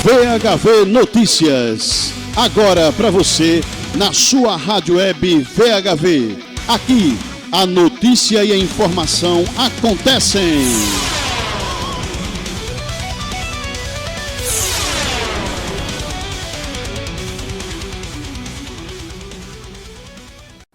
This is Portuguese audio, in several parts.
VHV Notícias, agora para você, na sua rádio web VHV. Aqui, a notícia e a informação acontecem.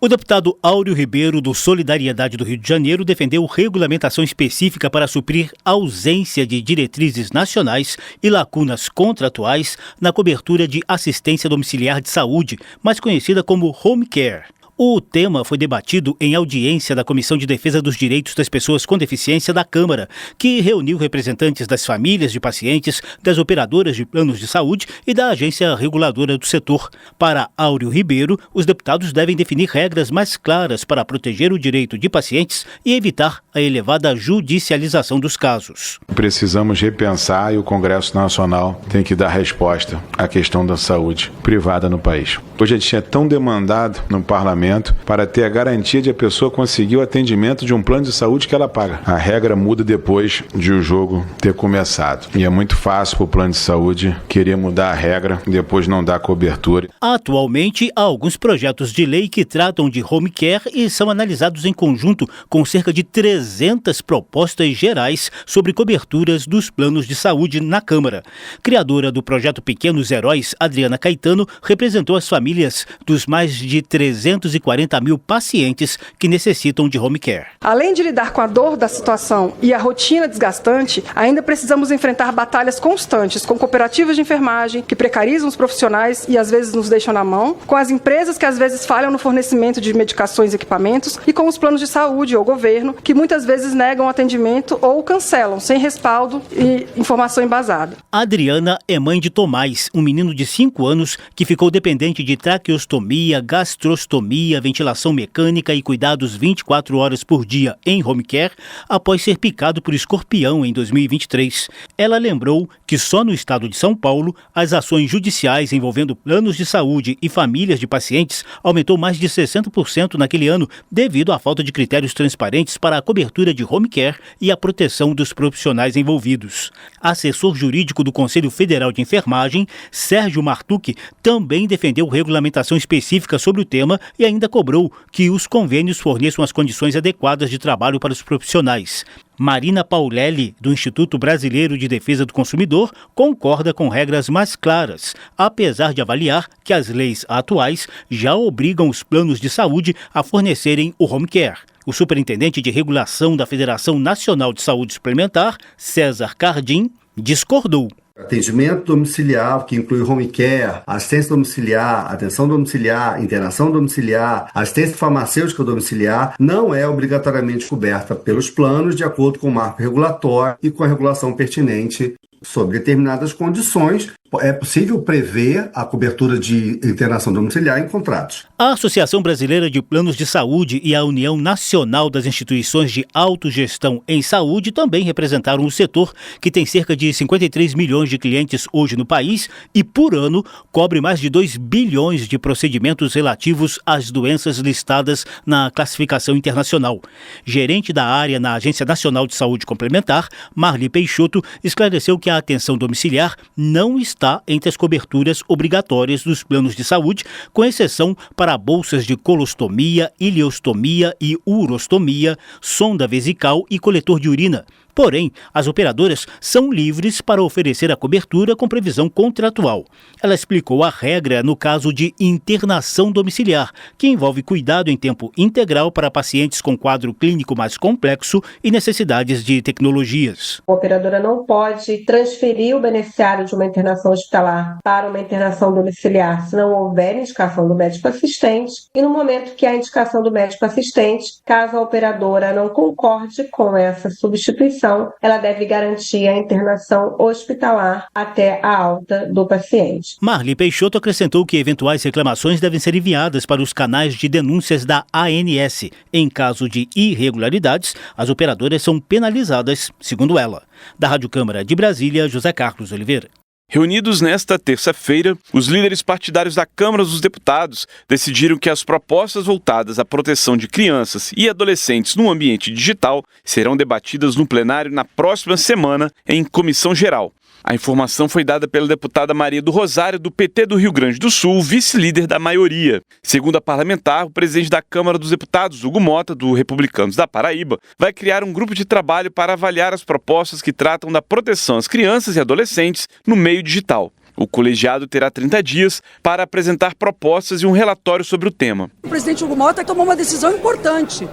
O deputado Áureo Ribeiro, do Solidariedade do Rio de Janeiro, defendeu regulamentação específica para suprir ausência de diretrizes nacionais e lacunas contratuais na cobertura de assistência domiciliar de saúde, mais conhecida como home care. O tema foi debatido em audiência da Comissão de Defesa dos Direitos das Pessoas com Deficiência da Câmara, que reuniu representantes das famílias de pacientes, das operadoras de planos de saúde e da agência reguladora do setor. Para Áureo Ribeiro, os deputados devem definir regras mais claras para proteger o direito de pacientes e evitar a elevada judicialização dos casos. Precisamos repensar e o Congresso Nacional tem que dar resposta à questão da saúde privada no país. Hoje a gente é tão demandado no parlamento para ter a garantia de a pessoa conseguir o atendimento de um plano de saúde que ela paga. A regra muda depois de o jogo ter começado. E é muito fácil para o plano de saúde querer mudar a regra e depois não dar cobertura. Atualmente, há alguns projetos de lei que tratam de home care e são analisados em conjunto com cerca de 300 propostas gerais sobre coberturas dos planos de saúde na Câmara. Criadora do projeto Pequenos Heróis, Adriana Caetano, representou as famílias dos mais de 340 mil pacientes que necessitam de home care. Além de lidar com a dor da situação e a rotina desgastante, ainda precisamos enfrentar batalhas constantes com cooperativas de enfermagem que precarizam os profissionais e às vezes nos deixam na mão, com as empresas que às vezes falham no fornecimento de medicações e equipamentos e com os planos de saúde ou governo que muitas vezes negam atendimento ou cancelam sem respaldo e informação embasada. Adriana é mãe de Tomás, um menino de 5 anos que ficou dependente de traqueostomia, gastrostomia, ventilação mecânica e cuidados 24 horas por dia em home care após ser picado por escorpião em 2023. Ela lembrou que só no estado de São Paulo, as ações judiciais envolvendo planos de saúde e famílias de pacientes aumentou mais de 60% naquele ano devido à falta de critérios transparentes para a cobertura de home care e a proteção dos profissionais envolvidos. Assessor jurídico do Conselho Federal de Enfermagem, Sérgio Martucci, também defendeu regulamentação específica sobre o tema e ainda cobrou que os convênios forneçam as condições adequadas de trabalho para os profissionais. Marina Paulelli, do Instituto Brasileiro de Defesa do Consumidor, concorda com regras mais claras, apesar de avaliar que as leis atuais já obrigam os planos de saúde a fornecerem o home care. O superintendente de regulação da Federação Nacional de Saúde Suplementar, César Cardim, discordou. Atendimento domiciliar, que inclui home care, assistência domiciliar, atenção domiciliar, internação domiciliar, assistência farmacêutica domiciliar, não é obrigatoriamente coberta pelos planos de acordo com o marco regulatório e com a regulação pertinente sobre determinadas condições. É possível prever a cobertura de internação domiciliar em contratos. A Associação Brasileira de Planos de Saúde e a União Nacional das Instituições de Autogestão em Saúde também representaram o setor, que tem cerca de 53 milhões de clientes hoje no país e, por ano, cobre mais de 2 bilhões de procedimentos relativos às doenças listadas na classificação internacional. Gerente da área na Agência Nacional de Saúde Complementar, Marli Peixoto, esclareceu que a atenção domiciliar não está entre as coberturas obrigatórias dos planos de saúde, com exceção para bolsas de colostomia, ileostomia e urostomia, sonda vesical e coletor de urina. Porém, as operadoras são livres para oferecer a cobertura com previsão contratual. Ela explicou a regra no caso de internação domiciliar, que envolve cuidado em tempo integral para pacientes com quadro clínico mais complexo e necessidades de tecnologias. A operadora não pode transferir o beneficiário de uma internação hospitalar para uma internação domiciliar se não houver indicação do médico assistente e no momento que há indicação do médico assistente, caso a operadora não concorde com essa substituição, ela deve garantir a internação hospitalar até a alta do paciente. Marli Peixoto acrescentou que eventuais reclamações devem ser enviadas para os canais de denúncias da ANS. Em caso de irregularidades, as operadoras são penalizadas, segundo ela. Da Rádio Câmara de Brasília, José Carlos Oliveira. Reunidos nesta terça-feira, os líderes partidários da Câmara dos Deputados decidiram que as propostas voltadas à proteção de crianças e adolescentes no ambiente digital serão debatidas no plenário na próxima semana em comissão geral. A informação foi dada pela deputada Maria do Rosário, do PT do Rio Grande do Sul, vice-líder da maioria. Segundo a parlamentar, o presidente da Câmara dos Deputados, Hugo Mota, do Republicanos da Paraíba, vai criar um grupo de trabalho para avaliar as propostas que tratam da proteção às crianças e adolescentes no meio digital. O colegiado terá 30 dias para apresentar propostas e um relatório sobre o tema. O presidente Hugo Mota tomou uma decisão importante.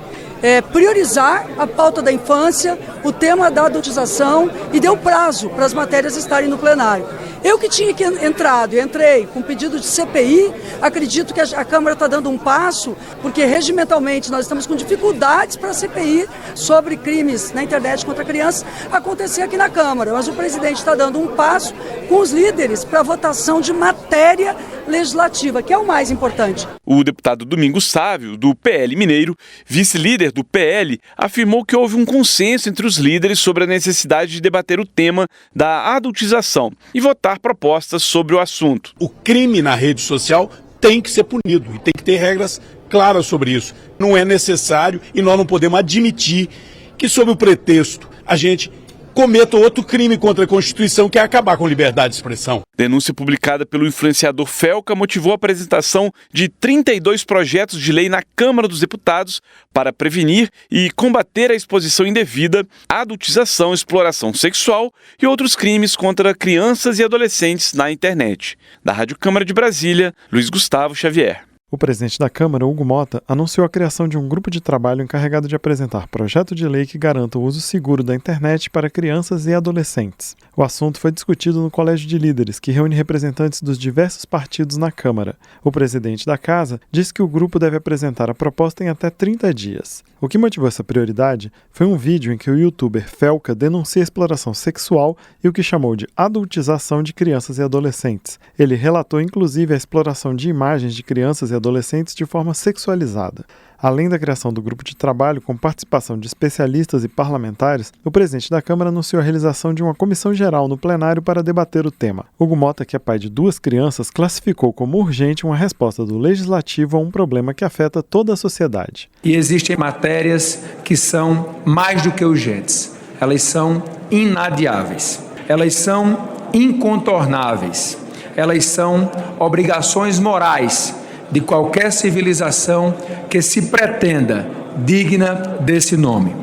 Priorizar a pauta da infância, o tema da adultização e deu prazo para as matérias estarem no plenário. Eu que tinha entrei com pedido de CPI, acredito que a Câmara está dando um passo, porque regimentalmente nós estamos com dificuldades para a CPI sobre crimes na internet contra crianças acontecer aqui na Câmara, mas o presidente está dando um passo com os líderes para a votação de matéria legislativa, que é o mais importante. O deputado Domingos Sávio, do PL Mineiro, vice-líder do PL, afirmou que houve um consenso entre os líderes sobre a necessidade de debater o tema da adultização e votar propostas sobre o assunto. O crime na rede social tem que ser punido e tem que ter regras claras sobre isso. Não é necessário e nós não podemos admitir que, sob o pretexto, a gente cometa outro crime contra a Constituição, que é acabar com a liberdade de expressão. Denúncia publicada pelo influenciador Felca motivou a apresentação de 32 projetos de lei na Câmara dos Deputados para prevenir e combater a exposição indevida, a adultização, exploração sexual e outros crimes contra crianças e adolescentes na internet. Da Rádio Câmara de Brasília, Luiz Gustavo Xavier. O presidente da Câmara, Hugo Mota, anunciou a criação de um grupo de trabalho encarregado de apresentar projeto de lei que garanta o uso seguro da internet para crianças e adolescentes. O assunto foi discutido no Colégio de Líderes, que reúne representantes dos diversos partidos na Câmara. O presidente da Casa disse que o grupo deve apresentar a proposta em até 30 dias. O que motivou essa prioridade foi um vídeo em que o youtuber Felca denuncia a exploração sexual e o que chamou de adultização de crianças e adolescentes. Ele relatou inclusive a exploração de imagens de crianças e adolescentes de forma sexualizada. Além da criação do grupo de trabalho com participação de especialistas e parlamentares, o presidente da Câmara anunciou a realização de uma comissão geral no plenário para debater o tema. Hugo Mota, que é pai de 2 crianças, classificou como urgente uma resposta do Legislativo a um problema que afeta toda a sociedade. E existem matérias que são mais do que urgentes. Elas são inadiáveis. Elas são incontornáveis. Elas são obrigações morais de qualquer civilização que se pretenda digna desse nome.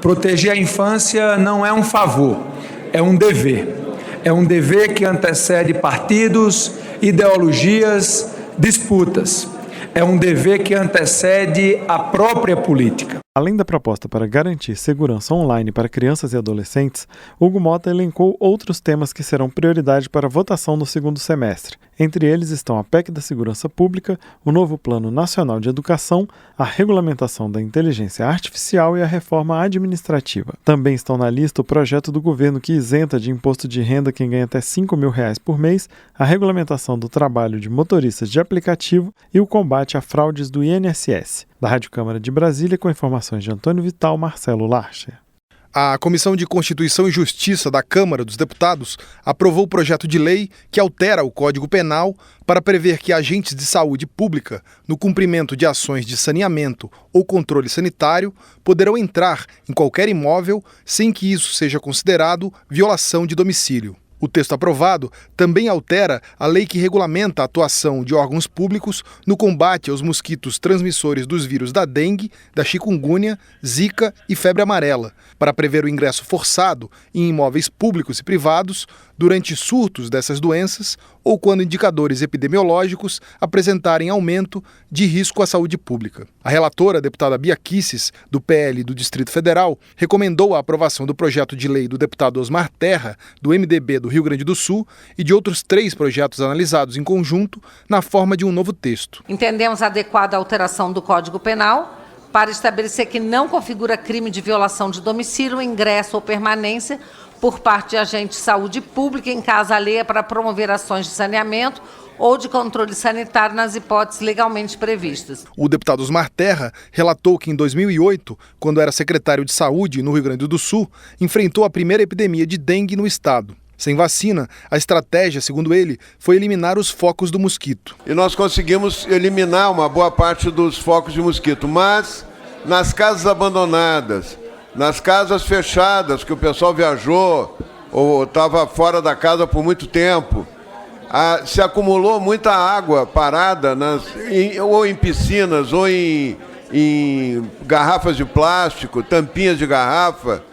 Proteger a infância não é um favor, é um dever. É um dever que antecede partidos, ideologias, disputas. É um dever que antecede a própria política. Além da proposta para garantir segurança online para crianças e adolescentes, Hugo Mota elencou outros temas que serão prioridade para votação no segundo semestre. Entre eles estão a PEC da Segurança Pública, o novo Plano Nacional de Educação, a regulamentação da inteligência artificial e a reforma administrativa. Também estão na lista o projeto do governo que isenta de imposto de renda quem ganha até R$5 mil por mês, a regulamentação do trabalho de motoristas de aplicativo e o combate a fraudes do INSS. Da Rádio Câmara de Brasília, com informações de Antônio Vital, Marcelo Larcher. A Comissão de Constituição e Justiça da Câmara dos Deputados aprovou o projeto de lei que altera o Código Penal para prever que agentes de saúde pública, no cumprimento de ações de saneamento ou controle sanitário, poderão entrar em qualquer imóvel sem que isso seja considerado violação de domicílio. O texto aprovado também altera a lei que regulamenta a atuação de órgãos públicos no combate aos mosquitos transmissores dos vírus da dengue, da chikungunya, zika e febre amarela, para prever o ingresso forçado em imóveis públicos e privados durante surtos dessas doenças ou quando indicadores epidemiológicos apresentarem aumento de risco à saúde pública. A relatora, a deputada Bia Kicis, do PL do Distrito Federal, recomendou a aprovação do projeto de lei do deputado Osmar Terra, do MDB do Rio Grande do Sul, e de outros 3 projetos analisados em conjunto na forma de um novo texto. Entendemos adequada a alteração do Código Penal para estabelecer que não configura crime de violação de domicílio, ingresso ou permanência por parte de agente de saúde pública em casa alheia para promover ações de saneamento ou de controle sanitário nas hipóteses legalmente previstas. O deputado Osmar Terra relatou que em 2008, quando era secretário de Saúde no Rio Grande do Sul, enfrentou a primeira epidemia de dengue no estado. Sem vacina, a estratégia, segundo ele, foi eliminar os focos do mosquito. E nós conseguimos eliminar uma boa parte dos focos de mosquito, mas nas casas abandonadas, nas casas fechadas, que o pessoal viajou ou estava fora da casa por muito tempo, se acumulou muita água parada ou em piscinas ou em garrafas de plástico, tampinhas de garrafa,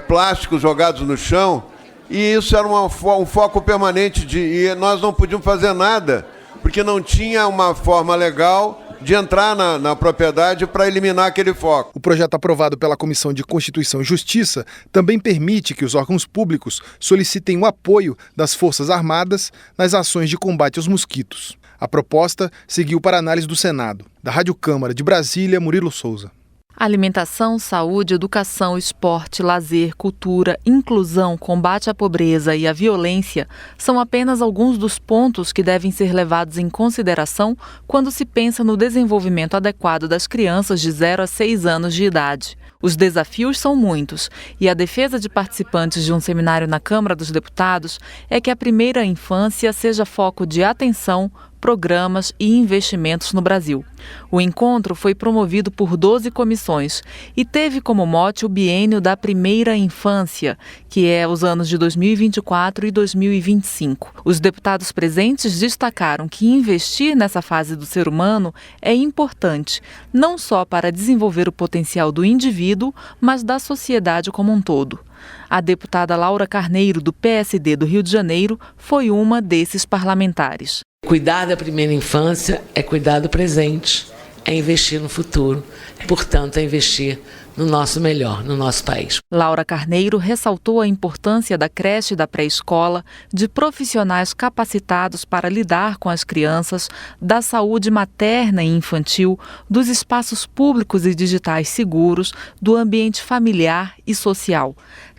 plásticos jogados no chão, e isso era um foco permanente e nós não podíamos fazer nada, porque não tinha uma forma legal de entrar na propriedade para eliminar aquele foco. O projeto aprovado pela Comissão de Constituição e Justiça também permite que os órgãos públicos solicitem o apoio das Forças Armadas nas ações de combate aos mosquitos. A proposta seguiu para análise do Senado. Da Rádio Câmara de Brasília, Murilo Souza. Alimentação, saúde, educação, esporte, lazer, cultura, inclusão, combate à pobreza e à violência são apenas alguns dos pontos que devem ser levados em consideração quando se pensa no desenvolvimento adequado das crianças de 0 a 6 anos de idade. Os desafios são muitos e a defesa de participantes de um seminário na Câmara dos Deputados é que a primeira infância seja foco de atenção, programas e investimentos no Brasil. O encontro foi promovido por 12 comissões e teve como mote o biênio da primeira infância, que é os anos de 2024 e 2025. Os deputados presentes destacaram que investir nessa fase do ser humano é importante, não só para desenvolver o potencial do indivíduo, mas da sociedade como um todo. A deputada Laura Carneiro, do PSD do Rio de Janeiro, foi uma desses parlamentares. Cuidar da primeira infância é cuidar do presente, é investir no futuro, portanto é investir no nosso melhor, no nosso país. Laura Carneiro ressaltou a importância da creche e da pré-escola, de profissionais capacitados para lidar com as crianças, da saúde materna e infantil, dos espaços públicos e digitais seguros, do ambiente familiar e social.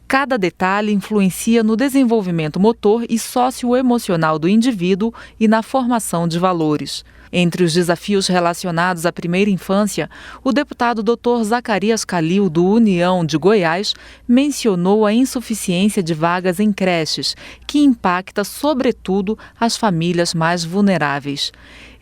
Cada detalhe influencia no desenvolvimento motor e socioemocional do indivíduo e na formação de valores. Entre os desafios relacionados à primeira infância, o deputado Dr. Zacarias Calil, do União de Goiás, mencionou a insuficiência de vagas em creches, que impacta, sobretudo, as famílias mais vulneráveis.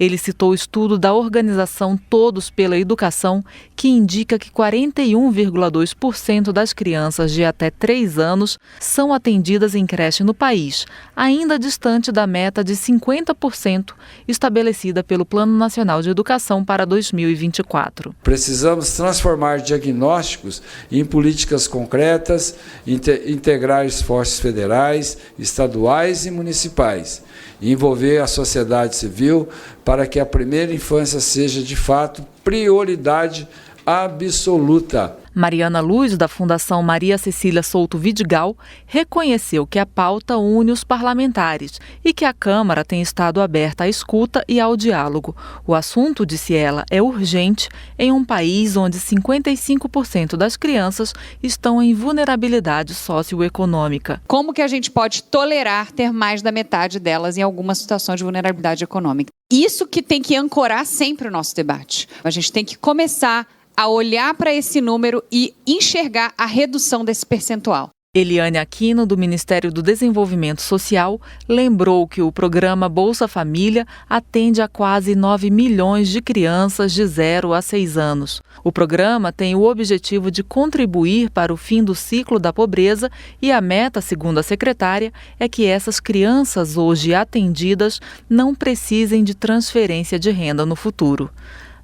Ele citou o estudo da organização Todos pela Educação, que indica que 41,2% das crianças de até 3 anos são atendidas em creche no país, ainda distante da meta de 50% estabelecida pelo Plano Nacional de Educação para 2024. Precisamos transformar diagnósticos em políticas concretas, integrar esforços federais, estaduais e municipais, e envolver a sociedade civil para que a primeira infância seja, de fato, prioridade absoluta. Mariana Luz, da Fundação Maria Cecília Souto Vidigal, reconheceu que a pauta une os parlamentares e que a Câmara tem estado aberta à escuta e ao diálogo. O assunto, disse ela, é urgente em um país onde 55% das crianças estão em vulnerabilidade socioeconômica. Como que a gente pode tolerar ter mais da metade delas em alguma situação de vulnerabilidade econômica? Isso que tem que ancorar sempre o nosso debate. A gente tem que começar a olhar para esse número e enxergar a redução desse percentual. Eliane Aquino, do Ministério do Desenvolvimento Social, lembrou que o programa Bolsa Família atende a quase 9 milhões de crianças de 0 a 6 anos. O programa tem o objetivo de contribuir para o fim do ciclo da pobreza e a meta, segundo a secretária, é que essas crianças hoje atendidas não precisem de transferência de renda no futuro.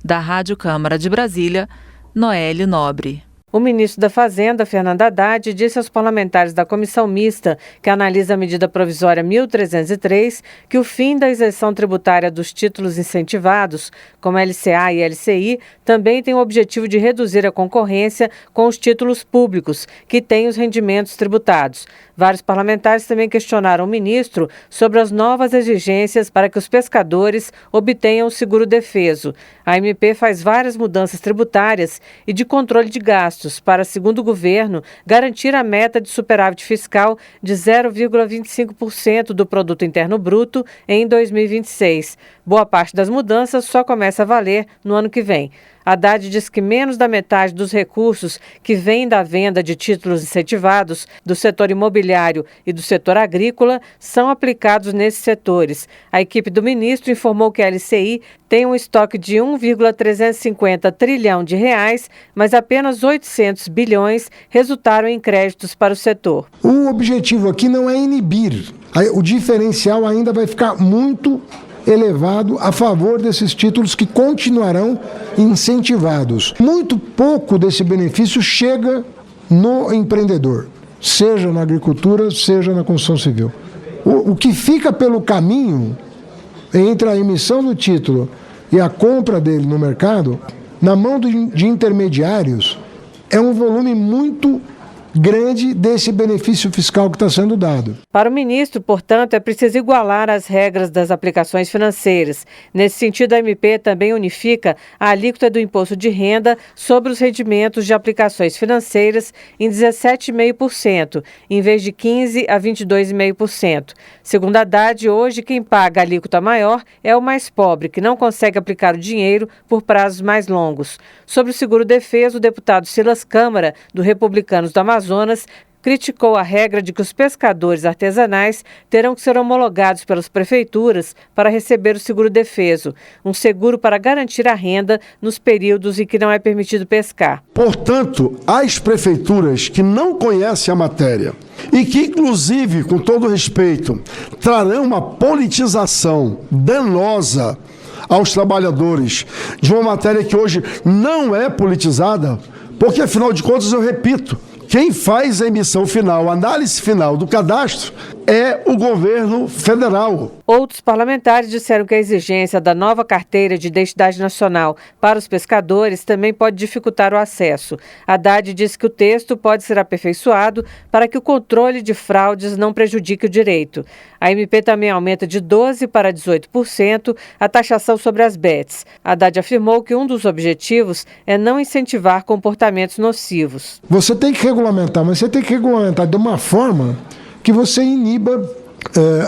Da Rádio Câmara de Brasília, Noelle Nobre. O ministro da Fazenda, Fernando Haddad, disse aos parlamentares da comissão mista que analisa a medida provisória 1303 que o fim da isenção tributária dos títulos incentivados, como LCA e LCI, também tem o objetivo de reduzir a concorrência com os títulos públicos, que têm os rendimentos tributados. Vários parlamentares também questionaram o ministro sobre as novas exigências para que os pescadores obtenham o seguro defeso. A MP faz várias mudanças tributárias e de controle de gastos para, segundo o governo, garantir a meta de superávit fiscal de 0,25% do Produto Interno Bruto em 2026. Boa parte das mudanças só começa a valer no ano que vem. Haddad diz que menos da metade dos recursos que vêm da venda de títulos incentivados do setor imobiliário e do setor agrícola são aplicados nesses setores. A equipe do ministro informou que a LCI tem um estoque de 1,350 trilhão de reais, mas apenas 800 bilhões resultaram em créditos para o setor. O objetivo aqui não é inibir. O diferencial ainda vai ficar muito elevado a favor desses títulos que continuarão incentivados. Muito pouco desse benefício chega no empreendedor, seja na agricultura, seja na construção civil. O que fica pelo caminho entre a emissão do título e a compra dele no mercado, na mão de intermediários, é um volume muito grande desse benefício fiscal que está sendo dado. Para o ministro, portanto, é preciso igualar as regras das aplicações financeiras. Nesse sentido, a MP também unifica a alíquota do imposto de renda sobre os rendimentos de aplicações financeiras em 17,5%, em vez de 15% a 22,5%. Segundo a Haddad, hoje quem paga a alíquota maior é o mais pobre, que não consegue aplicar o dinheiro por prazos mais longos. Sobre o seguro-defeso, o deputado Silas Câmara, do Republicanos do Amazonas, criticou a regra de que os pescadores artesanais terão que ser homologados pelas prefeituras para receber o seguro-defeso, um seguro para garantir a renda nos períodos em que não é permitido pescar. Portanto, as prefeituras que não conhecem a matéria e que, inclusive, com todo respeito, trarão uma politização danosa aos trabalhadores de uma matéria que hoje não é politizada, porque, afinal de contas, eu repito, quem faz a emissão final, a análise final do cadastro é o governo federal. Outros parlamentares disseram que a exigência da nova carteira de identidade nacional para os pescadores também pode dificultar o acesso. Haddad disse que o texto pode ser aperfeiçoado para que o controle de fraudes não prejudique o direito. A MP também aumenta de 12% para 18% a taxação sobre as bets. Haddad afirmou que um dos objetivos é não incentivar comportamentos nocivos. Você tem que regulamentar, mas você tem que regulamentar de uma forma que você iniba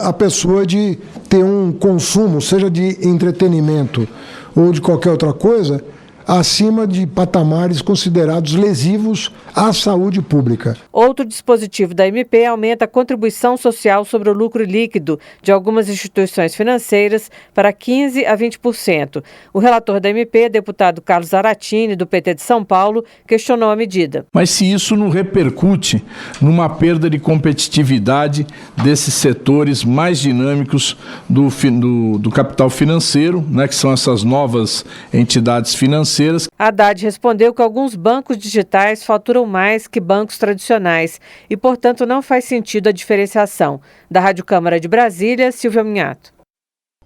a pessoa de ter um consumo, seja de entretenimento ou de qualquer outra coisa, acima de patamares considerados lesivos à saúde pública. Outro dispositivo da MP aumenta a contribuição social sobre o lucro líquido de algumas instituições financeiras para 15% a 20%. O relator da MP, deputado Carlos Zaratini, do PT de São Paulo, questionou a medida. Mas se isso não repercute numa perda de competitividade desses setores mais dinâmicos do capital financeiro, né, que são essas novas entidades financeiras. Haddad respondeu que alguns bancos digitais faturam mais que bancos tradicionais e, portanto, não faz sentido a diferenciação. Da Rádio Câmara de Brasília, Silvia Minhato.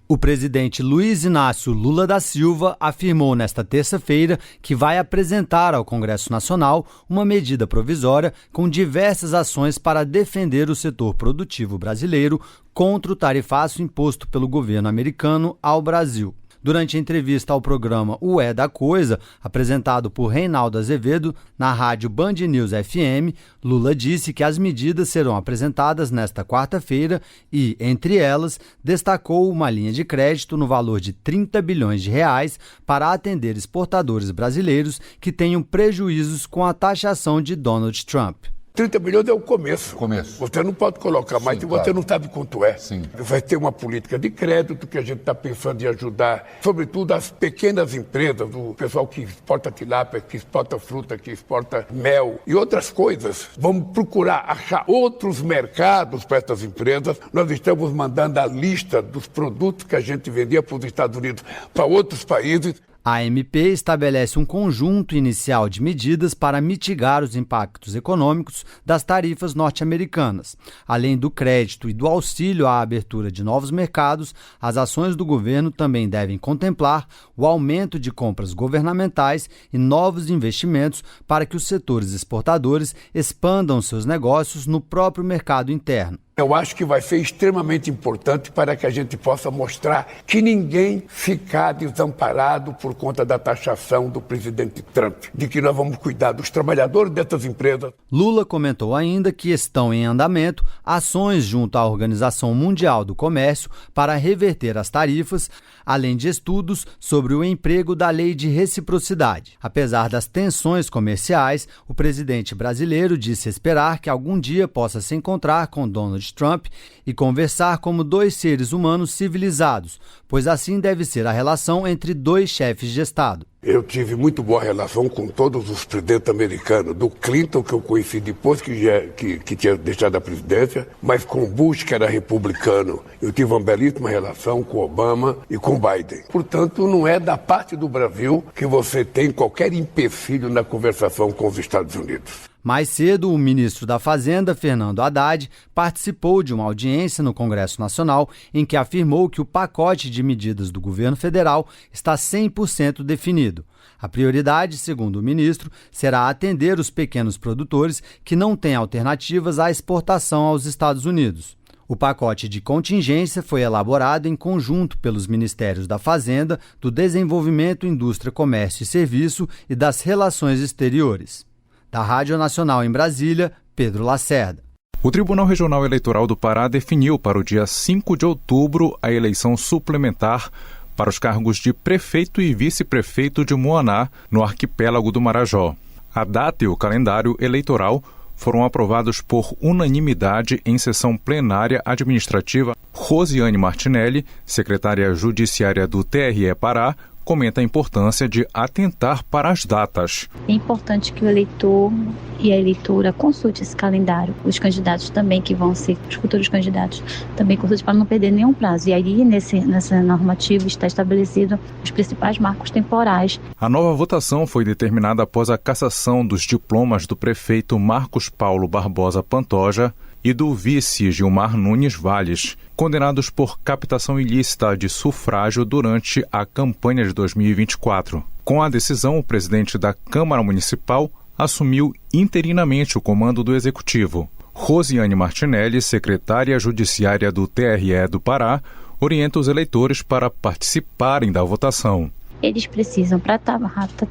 O presidente Luiz Inácio Lula da Silva afirmou nesta terça-feira que vai apresentar ao Congresso Nacional uma medida provisória com diversas ações para defender o setor produtivo brasileiro contra o tarifaço imposto pelo governo americano ao Brasil. Durante a entrevista ao programa O É da Coisa, apresentado por Reinaldo Azevedo na rádio Band News FM, Lula disse que as medidas serão apresentadas nesta quarta-feira e, entre elas, destacou uma linha de crédito no valor de 30 bilhões de reais para atender exportadores brasileiros que tenham prejuízos com a taxação de Donald Trump. 30 bilhões é o começo. Você não pode colocar mais, se você não sabe quanto é. Sim. Vai ter uma política de crédito que a gente está pensando em ajudar, sobretudo as pequenas empresas, o pessoal que exporta tilápia, que exporta fruta, que exporta mel e outras coisas. Vamos procurar achar outros mercados para essas empresas. Nós estamos mandando a lista dos produtos que a gente vendia para os Estados Unidos, para outros países. A MP estabelece um conjunto inicial de medidas para mitigar os impactos econômicos das tarifas norte-americanas. Além do crédito e do auxílio à abertura de novos mercados, as ações do governo também devem contemplar o aumento de compras governamentais e novos investimentos para que os setores exportadores expandam seus negócios no próprio mercado interno. Eu acho que vai ser extremamente importante para que a gente possa mostrar que ninguém ficar desamparado por conta da taxação do presidente Trump, de que nós vamos cuidar dos trabalhadores dessas empresas. Lula comentou ainda que estão em andamento ações junto à Organização Mundial do Comércio para reverter as tarifas, além de estudos sobre o emprego da lei de reciprocidade. Apesar das tensões comerciais, o presidente brasileiro disse esperar que algum dia possa se encontrar com Donald Trump e conversar como dois seres humanos civilizados, pois assim deve ser a relação entre dois chefes de Estado. Eu tive muito boa relação com todos os presidentes americanos, do Clinton, que eu conheci depois que tinha deixado a presidência, mas com Bush, que era republicano. Eu tive uma belíssima relação com Obama e com Biden. Portanto, não é da parte do Brasil que você tem qualquer empecilho na conversação com os Estados Unidos. Mais cedo, o ministro da Fazenda, Fernando Haddad, participou de uma audiência no Congresso Nacional em que afirmou que o pacote de medidas do governo federal está 100% definido. A prioridade, segundo o ministro, será atender os pequenos produtores que não têm alternativas à exportação aos Estados Unidos. O pacote de contingência foi elaborado em conjunto pelos Ministérios da Fazenda, do Desenvolvimento, Indústria, Comércio e Serviço e das Relações Exteriores. Da Rádio Nacional em Brasília, Pedro Lacerda. O Tribunal Regional Eleitoral do Pará definiu para o dia 5 de outubro a eleição suplementar para os cargos de prefeito e vice-prefeito de Moaná, no arquipélago do Marajó. A data e o calendário eleitoral foram aprovados por unanimidade em sessão plenária administrativa. Rosiane Martinelli, secretária judiciária do TRE Pará, comenta a importância de atentar para as datas. É importante que o eleitor e a eleitora consulte esse calendário. Os candidatos também, que vão ser os futuros candidatos, também consultem para não perder nenhum prazo. E aí, nessa normativa, está estabelecido os principais marcos temporais. A nova votação foi determinada após a cassação dos diplomas do prefeito Marcos Paulo Barbosa Pantoja e do vice Gilmar Nunes Valles, condenados por captação ilícita de sufrágio durante a campanha de 2024. Com a decisão, o presidente da Câmara Municipal assumiu interinamente o comando do Executivo. Rosiane Martinelli, secretária judiciária do TRE do Pará, orienta os eleitores para participarem da votação. Eles precisam, para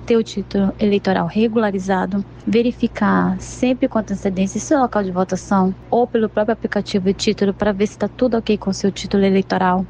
ter o título eleitoral regularizado, verificar sempre com antecedência seu local de votação ou pelo próprio aplicativo de título para ver se está tudo ok com o seu título eleitoral.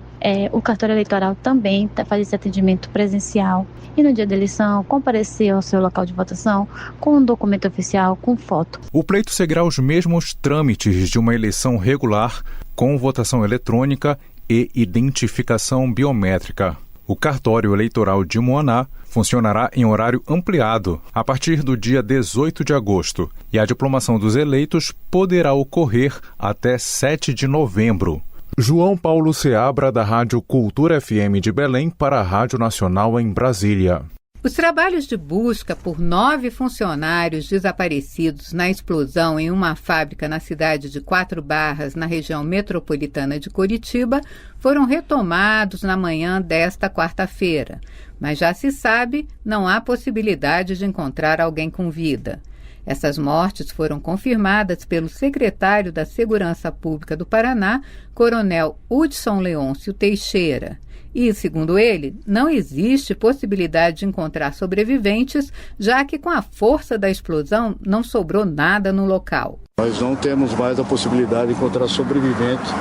O cartório eleitoral também faz esse atendimento presencial. E no dia da eleição, comparecer ao seu local de votação com um documento oficial, com foto. O pleito seguirá os mesmos trâmites de uma eleição regular, com votação eletrônica e identificação biométrica. O cartório eleitoral de Moaná funcionará em horário ampliado a partir do dia 18 de agosto e a diplomação dos eleitos poderá ocorrer até 7 de novembro. João Paulo Seabra, da Rádio Cultura FM de Belém, para a Rádio Nacional em Brasília. Os trabalhos de busca por 9 funcionários desaparecidos na explosão em uma fábrica na cidade de Quatro Barras, na região metropolitana de Curitiba, foram retomados na manhã desta quarta-feira. Mas já se sabe, não há possibilidade de encontrar alguém com vida. Essas mortes foram confirmadas pelo secretário da Segurança Pública do Paraná, Coronel Hudson Leôncio Teixeira. E, segundo ele, não existe possibilidade de encontrar sobreviventes, já que com a força da explosão não sobrou nada no local. Nós não temos mais a possibilidade de encontrar sobreviventes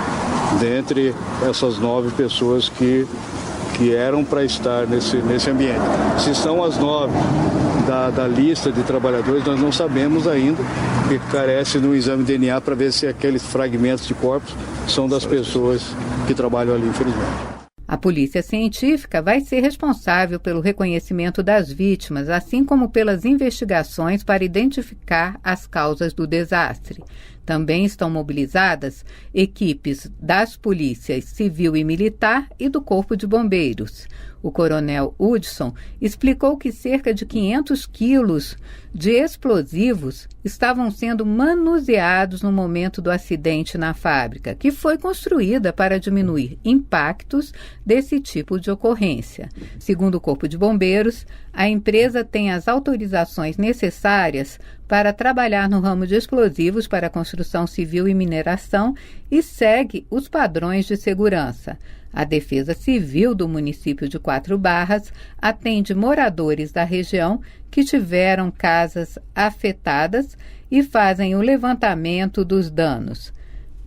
dentre essas 9 pessoas que eram para estar nesse ambiente. Se são as 9 da lista de trabalhadores, nós não sabemos ainda, porque carece de um exame de DNA para ver se aqueles fragmentos de corpos são das pessoas que trabalham ali, infelizmente. A polícia científica vai ser responsável pelo reconhecimento das vítimas, assim como pelas investigações para identificar as causas do desastre. Também estão mobilizadas equipes das polícias civil e militar e do Corpo de Bombeiros. O coronel Hudson explicou que cerca de 500 quilos de explosivos estavam sendo manuseados no momento do acidente na fábrica, que foi construída para diminuir impactos desse tipo de ocorrência. Segundo o Corpo de Bombeiros, a empresa tem as autorizações necessárias para trabalhar no ramo de explosivos para construção civil e mineração e segue os padrões de segurança. A Defesa Civil do município de Quatro Barras atende moradores da região que tiveram casas afetadas e fazem o levantamento dos danos.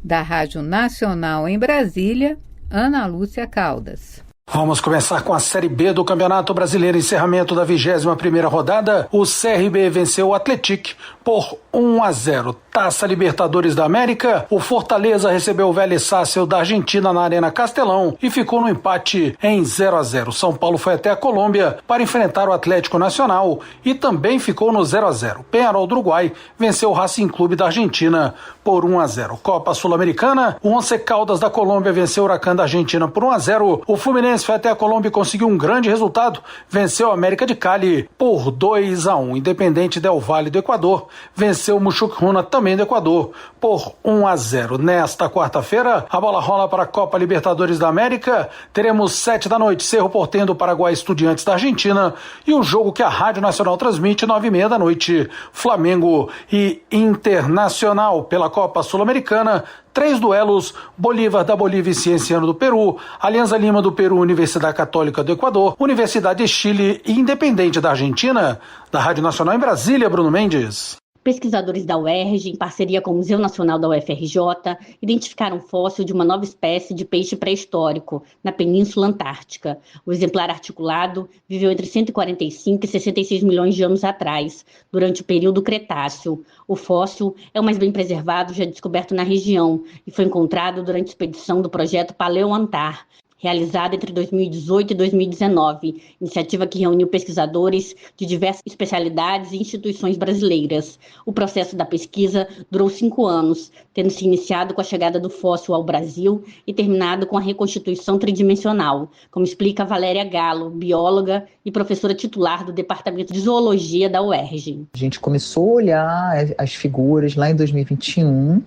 Da Rádio Nacional em Brasília, Ana Lúcia Caldas. Vamos começar com a Série B do Campeonato Brasileiro, encerramento da 21ª rodada. O CRB venceu o Atlético por 1-0. Taça Libertadores da América, o Fortaleza recebeu o Vélez Sársfield da Argentina na Arena Castelão e ficou no empate em 0-0. São Paulo foi até a Colômbia para enfrentar o Atlético Nacional e também ficou no 0-0. Peñarol do Uruguai venceu o Racing Clube da Argentina por 1-0. Copa Sul-Americana, o Once Caldas da Colômbia venceu o Huracán da Argentina por 1-0. O Fluminense foi até a Colômbia e conseguiu um grande resultado, venceu o América de Cali por 2-1. Independente Del Valle do Equador venceu o Muchuc-Runa também do Equador por 1-0. Nesta quarta-feira, a bola rola para a Copa Libertadores da América. Teremos 7 da noite, Cerro Porteño do Paraguai, Estudiantes da Argentina, e o jogo que a Rádio Nacional transmite 9h30 da noite, Flamengo e Internacional pela Copa Sul-Americana. 3 duelos, Bolívar da Bolívia e Cienciano do Peru, Alianza Lima do Peru, Universidade Católica do Equador, Universidade de Chile e Independente da Argentina. Da Rádio Nacional em Brasília, Bruno Mendes. Pesquisadores da UERJ, em parceria com o Museu Nacional da UFRJ, identificaram um fóssil de uma nova espécie de peixe pré-histórico na Península Antártica. O exemplar articulado viveu entre 145 e 66 milhões de anos atrás, durante o período Cretáceo. O fóssil é o mais bem preservado já descoberto na região e foi encontrado durante a expedição do projeto Paleoantar, realizada entre 2018 e 2019, iniciativa que reuniu pesquisadores de diversas especialidades e instituições brasileiras. O processo da pesquisa durou 5 anos, tendo se iniciado com a chegada do fóssil ao Brasil e terminado com a reconstituição tridimensional, como explica Valéria Galo, bióloga e professora titular do Departamento de Zoologia da UERJ. A gente começou a olhar as figuras lá em 2021,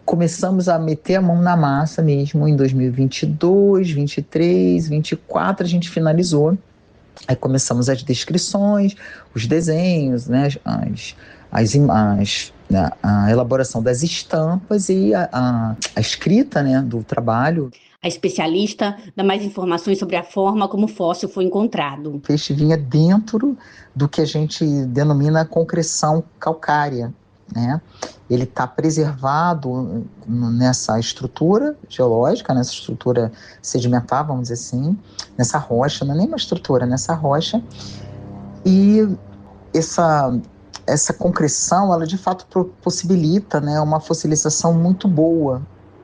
começamos a meter a mão na massa mesmo em 2022, 23, 24, a gente finalizou. Aí começamos as descrições, os desenhos, né, a elaboração das estampas e a escrita, né, do trabalho. A especialista dá mais informações sobre a forma como o fóssil foi encontrado. O peixe vinha dentro do que a gente denomina concreção calcária, né? Ele está preservado nessa estrutura geológica, nessa estrutura sedimentar, vamos dizer assim, nessa rocha, não é nem uma estrutura, nessa rocha. E essa concreção, ela de fato possibilita, né, uma fossilização muito boa,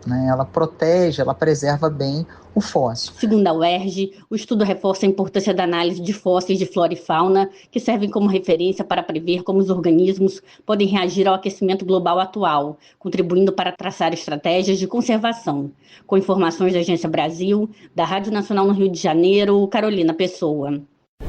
né? Ela protege, ela preserva bem o fóssil. Segundo a UERJ, o estudo reforça a importância da análise de fósseis de flora e fauna, que servem como referência para prever como os organismos podem reagir ao aquecimento global atual, contribuindo para traçar estratégias de conservação. Com informações da Agência Brasil, da Rádio Nacional no Rio de Janeiro, Carolina Pessoa.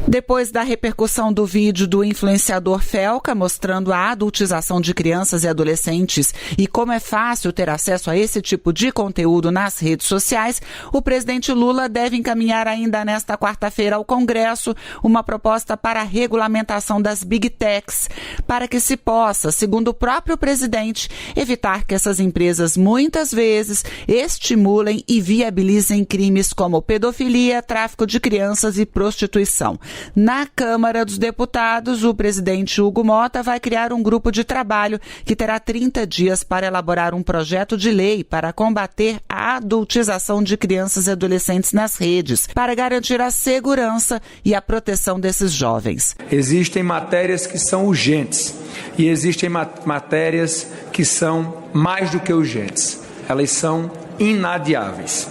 Depois da repercussão do vídeo do influenciador Felca mostrando a adultização de crianças e adolescentes e como é fácil ter acesso a esse tipo de conteúdo nas redes sociais, o presidente Lula deve encaminhar ainda nesta quarta-feira ao Congresso uma proposta para a regulamentação das Big Techs, para que se possa, segundo o próprio presidente, evitar que essas empresas muitas vezes estimulem e viabilizem crimes como pedofilia, tráfico de crianças e prostituição. Na Câmara dos Deputados, o presidente Hugo Mota vai criar um grupo de trabalho que terá 30 dias para elaborar um projeto de lei para combater a adultização de crianças e adolescentes nas redes, para garantir a segurança e a proteção desses jovens. Existem matérias que são urgentes e existem matérias que são mais do que urgentes. Elas são inadiáveis.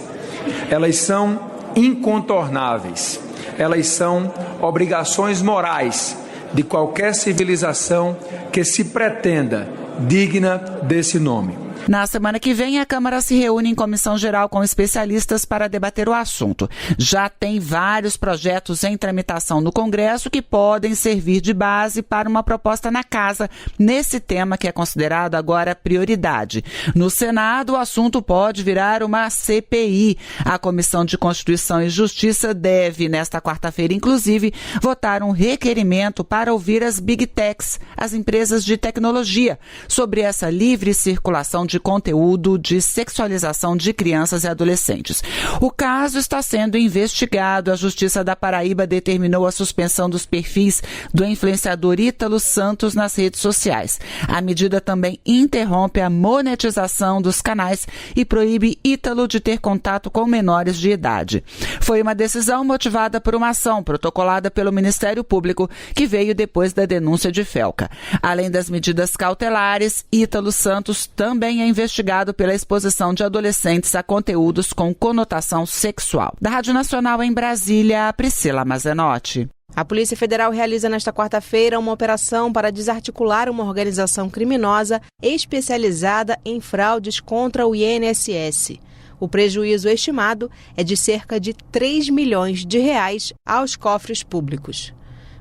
Elas são incontornáveis. Elas são obrigações morais de qualquer civilização que se pretenda digna desse nome. Na semana que vem, a Câmara se reúne em comissão geral com especialistas para debater o assunto. Já tem vários projetos em tramitação no Congresso que podem servir de base para uma proposta na Casa nesse tema que é considerado agora prioridade. No Senado, o assunto pode virar uma CPI. A Comissão de Constituição e Justiça deve, nesta quarta-feira, inclusive, votar um requerimento para ouvir as Big Techs, as empresas de tecnologia, sobre essa livre circulação de de conteúdo de sexualização de crianças e adolescentes. O caso está sendo investigado. A Justiça da Paraíba determinou a suspensão dos perfis do influenciador Ítalo Santos nas redes sociais. A medida também interrompe a monetização dos canais e proíbe Ítalo de ter contato com menores de idade. Foi uma decisão motivada por uma ação protocolada pelo Ministério Público que veio depois da denúncia de Felca. Além das medidas cautelares, Ítalo Santos também é investigado pela exposição de adolescentes a conteúdos com conotação sexual. Da Rádio Nacional em Brasília, Priscila Mazenotti. A Polícia Federal realiza nesta quarta-feira uma operação para desarticular uma organização criminosa especializada em fraudes contra o INSS. O prejuízo estimado é de cerca de 3 milhões de reais aos cofres públicos.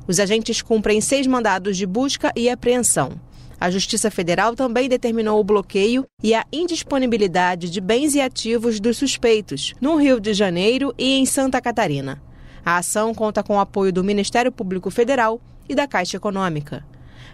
Os agentes cumprem 6 mandados de busca e apreensão. A Justiça Federal também determinou o bloqueio e a indisponibilidade de bens e ativos dos suspeitos no Rio de Janeiro e em Santa Catarina. A ação conta com o apoio do Ministério Público Federal e da Caixa Econômica.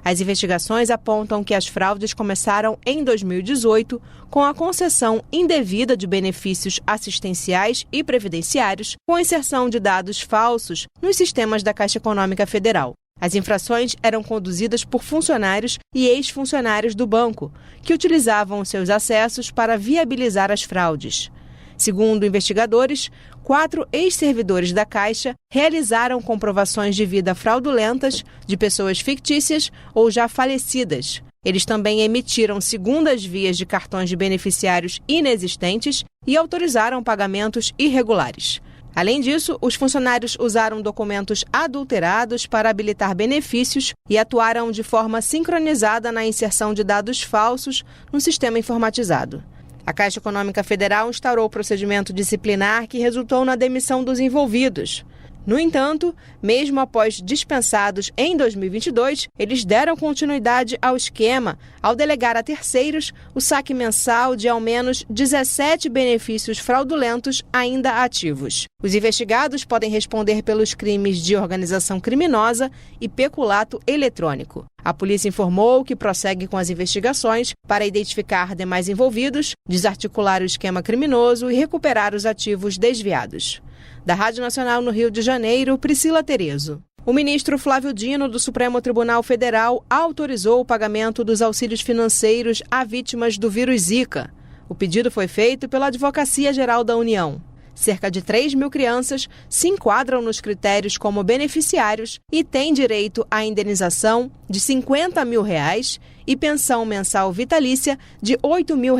As investigações apontam que as fraudes começaram em 2018 com a concessão indevida de benefícios assistenciais e previdenciários com inserção de dados falsos nos sistemas da Caixa Econômica Federal. As infrações eram conduzidas por funcionários e ex-funcionários do banco, que utilizavam seus acessos para viabilizar as fraudes. Segundo investigadores, 4 ex-servidores da Caixa realizaram comprovações de vida fraudulentas de pessoas fictícias ou já falecidas. Eles também emitiram segundas vias de cartões de beneficiários inexistentes e autorizaram pagamentos irregulares. Além disso, os funcionários usaram documentos adulterados para habilitar benefícios e atuaram de forma sincronizada na inserção de dados falsos no sistema informatizado. A Caixa Econômica Federal instaurou o procedimento disciplinar que resultou na demissão dos envolvidos. No entanto, mesmo após dispensados em 2022, eles deram continuidade ao esquema ao delegar a terceiros o saque mensal de ao menos 17 benefícios fraudulentos ainda ativos. Os investigados podem responder pelos crimes de organização criminosa e peculato eletrônico. A polícia informou que prossegue com as investigações para identificar demais envolvidos, desarticular o esquema criminoso e recuperar os ativos desviados. Da Rádio Nacional no Rio de Janeiro, Priscila Terezo. O ministro Flávio Dino, do Supremo Tribunal Federal, autorizou o pagamento dos auxílios financeiros a vítimas do vírus Zika. O pedido foi feito pela Advocacia Geral da União. Cerca de 3 mil crianças se enquadram nos critérios como beneficiários e têm direito à indenização de R$50 mil e pensão mensal vitalícia de R$8 mil.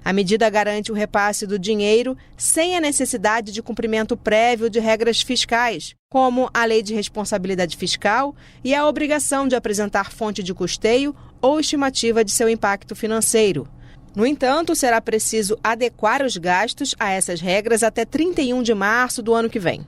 A medida garante o repasse do dinheiro sem a necessidade de cumprimento prévio de regras fiscais, como a Lei de Responsabilidade Fiscal e a obrigação de apresentar fonte de custeio ou estimativa de seu impacto financeiro. No entanto, será preciso adequar os gastos a essas regras até 31 de março do ano que vem.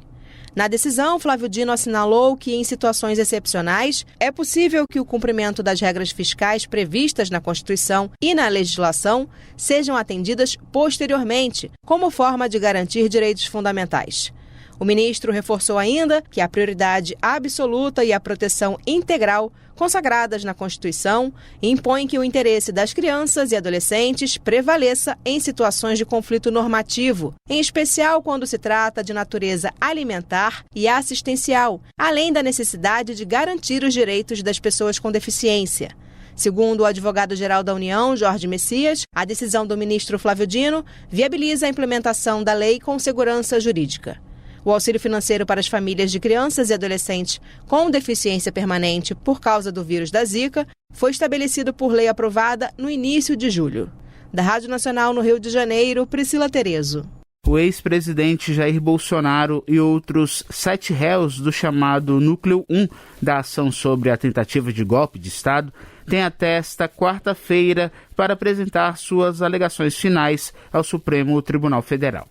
Na decisão, Flávio Dino assinalou que, em situações excepcionais, é possível que o cumprimento das regras fiscais previstas na Constituição e na legislação sejam atendidas posteriormente, como forma de garantir direitos fundamentais. O ministro reforçou ainda que a prioridade absoluta e a proteção integral consagradas na Constituição impõem que o interesse das crianças e adolescentes prevaleça em situações de conflito normativo, em especial quando se trata de natureza alimentar e assistencial, além da necessidade de garantir os direitos das pessoas com deficiência. Segundo o advogado-geral da União, Jorge Messias, a decisão do ministro Flávio Dino viabiliza a implementação da lei com segurança jurídica. O auxílio financeiro para as famílias de crianças e adolescentes com deficiência permanente por causa do vírus da Zika foi estabelecido por lei aprovada no início de julho. Da Rádio Nacional no Rio de Janeiro, Priscila Terezo. O ex-presidente Jair Bolsonaro e outros 7 réus do chamado Núcleo 1 da ação sobre a tentativa de golpe de Estado têm até esta quarta-feira para apresentar suas alegações finais ao Supremo Tribunal Federal.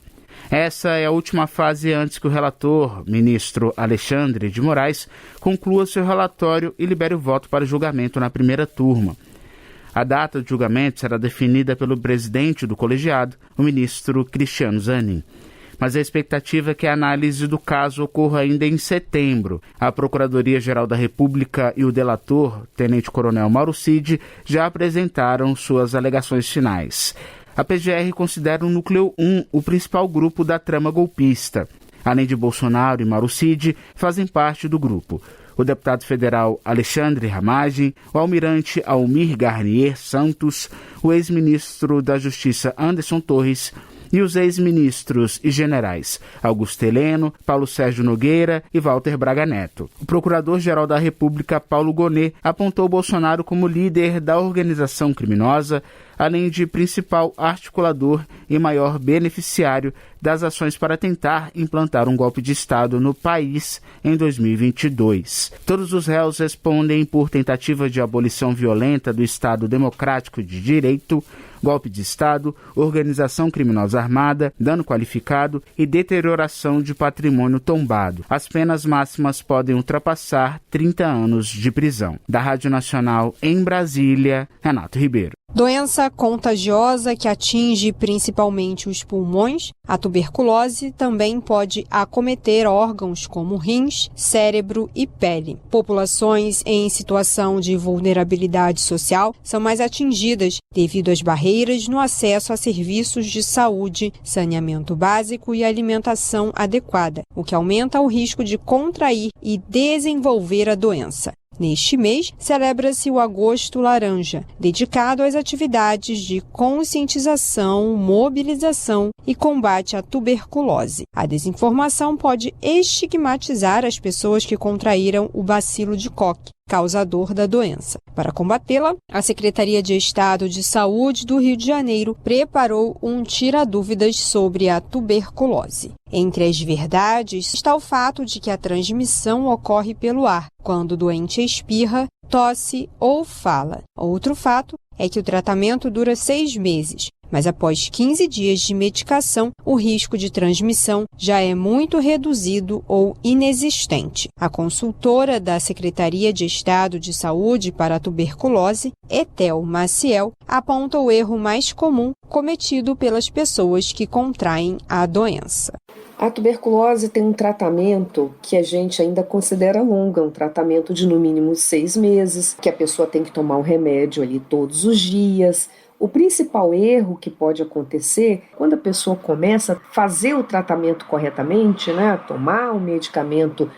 Essa é a última fase antes que o relator, ministro Alexandre de Moraes, conclua seu relatório e libere o voto para julgamento na primeira turma. A data do julgamento será definida pelo presidente do colegiado, o ministro Cristiano Zanin. mas a expectativa é que a análise do caso ocorra ainda em setembro. A Procuradoria-Geral da República e o delator, Tenente-Coronel Mauro Cid, já apresentaram suas alegações finais. A PGR considera o Núcleo 1 o principal grupo da trama golpista. Além de Bolsonaro e Mauro Cid, fazem parte do grupo o deputado federal Alexandre Ramagem, o almirante Almir Garnier Santos, o ex-ministro da Justiça Anderson Torres e os ex-ministros e generais Augusto Heleno, Paulo Sérgio Nogueira e Walter Braga Neto. O procurador-geral da República, Paulo Gonet, apontou Bolsonaro como líder da organização criminosa, além de principal articulador e maior beneficiário das ações para tentar implantar um golpe de Estado no país em 2022. Todos os réus respondem por tentativa de abolição violenta do Estado Democrático de Direito, golpe de Estado, organização criminosa armada, dano qualificado e deterioração de patrimônio tombado. As penas máximas podem ultrapassar 30 anos de prisão. Da Rádio Nacional em Brasília, Renato Ribeiro. Doença contagiosa que atinge principalmente os pulmões, a tuberculose também pode acometer órgãos como rins, cérebro e pele. Populações em situação de vulnerabilidade social são mais atingidas devido às barreiras no acesso a serviços de saúde, saneamento básico e alimentação adequada, o que aumenta o risco de contrair e desenvolver a doença. Neste mês, celebra-se o Agosto Laranja, dedicado às atividades de conscientização, mobilização e combate à tuberculose. A desinformação pode estigmatizar as pessoas que contraíram o bacilo de Koch, causador da doença. Para combatê-la, a Secretaria de Estado de Saúde do Rio de Janeiro preparou um tira-dúvidas sobre a tuberculose. Entre as verdades está o fato de que a transmissão ocorre pelo ar, quando o doente espirra, tosse ou fala. Outro fato é que o tratamento dura 6 meses, mas após 15 dias de medicação, o risco de transmissão já é muito reduzido ou inexistente. A consultora da Secretaria de Estado de Saúde para a Tuberculose, Etel Maciel, aponta o erro mais comum cometido pelas pessoas que contraem a doença. A tuberculose tem um tratamento que a gente ainda considera longo, um tratamento de no mínimo 6 meses, que a pessoa tem que tomar um remédio ali todos os dias. O principal erro que pode acontecer quando a pessoa começa a fazer o tratamento corretamente, tomar o medicamento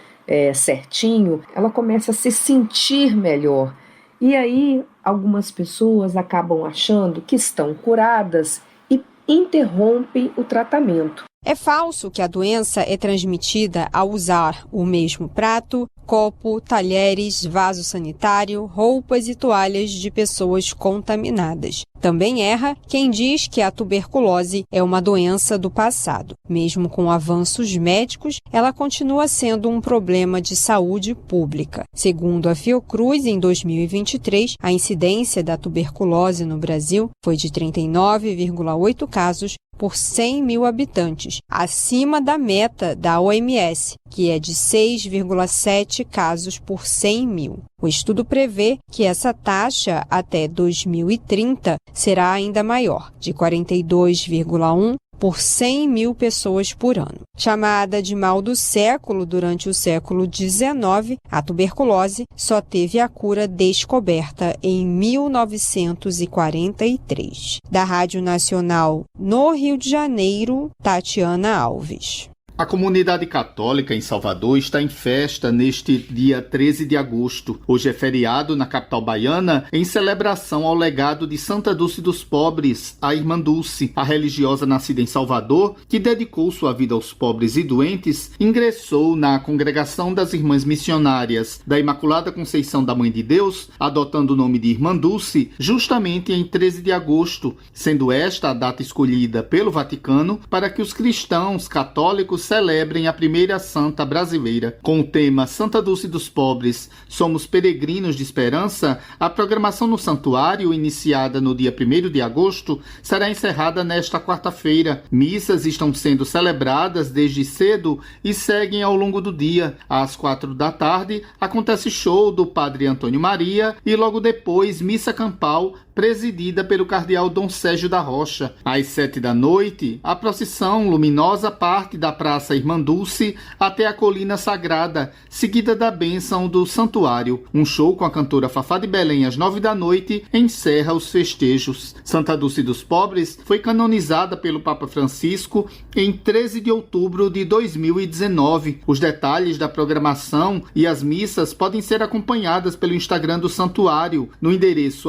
certinho, ela começa a se sentir melhor. E aí algumas pessoas acabam achando que estão curadas e interrompem o tratamento. É falso que a doença é transmitida ao usar o mesmo prato, copo, talheres, vaso sanitário, roupas e toalhas de pessoas contaminadas. Também erra quem diz que a tuberculose é uma doença do passado. Mesmo com avanços médicos, ela continua sendo um problema de saúde pública. Segundo a Fiocruz, em 2023, a incidência da tuberculose no Brasil foi de 39,8 casos por 100 mil habitantes, acima da meta da OMS, que é de 6,7 casos por 100 mil. O estudo prevê que essa taxa até 2030 será ainda maior, de 42,1 por 100 mil pessoas por ano. Chamada de mal do século durante o século XIX, a tuberculose só teve a cura descoberta em 1943. Da Rádio Nacional no Rio de Janeiro, Tatiana Alves. A comunidade católica em Salvador está em festa neste dia 13 de agosto. Hoje é feriado na capital baiana em celebração ao legado de Santa Dulce dos Pobres, a Irmã Dulce. A religiosa nascida em Salvador, que dedicou sua vida aos pobres e doentes, ingressou na Congregação das Irmãs Missionárias da Imaculada Conceição da Mãe de Deus, adotando o nome de Irmã Dulce, justamente em 13 de agosto, sendo esta a data escolhida pelo Vaticano para que os cristãos católicos celebrem a primeira santa brasileira. Com o tema Santa Dulce dos Pobres, Somos Peregrinos de Esperança, a programação no santuário, iniciada no dia 1º de agosto, será encerrada nesta quarta-feira. Missas estão sendo celebradas desde cedo e seguem ao longo do dia. Às 4 da tarde, acontece show do Padre Antônio Maria e logo depois missa campal, presidida pelo cardeal Dom Sérgio da Rocha. Às 7 da noite, a procissão luminosa parte da Praça Irmã Dulce até a Colina Sagrada, seguida da bênção do santuário. Um show com a cantora Fafá de Belém às 9 da noite encerra os festejos. Santa Dulce dos Pobres foi canonizada pelo Papa Francisco em 13 de outubro de 2019. Os detalhes da programação e as missas podem ser acompanhadas pelo Instagram do santuário, no endereço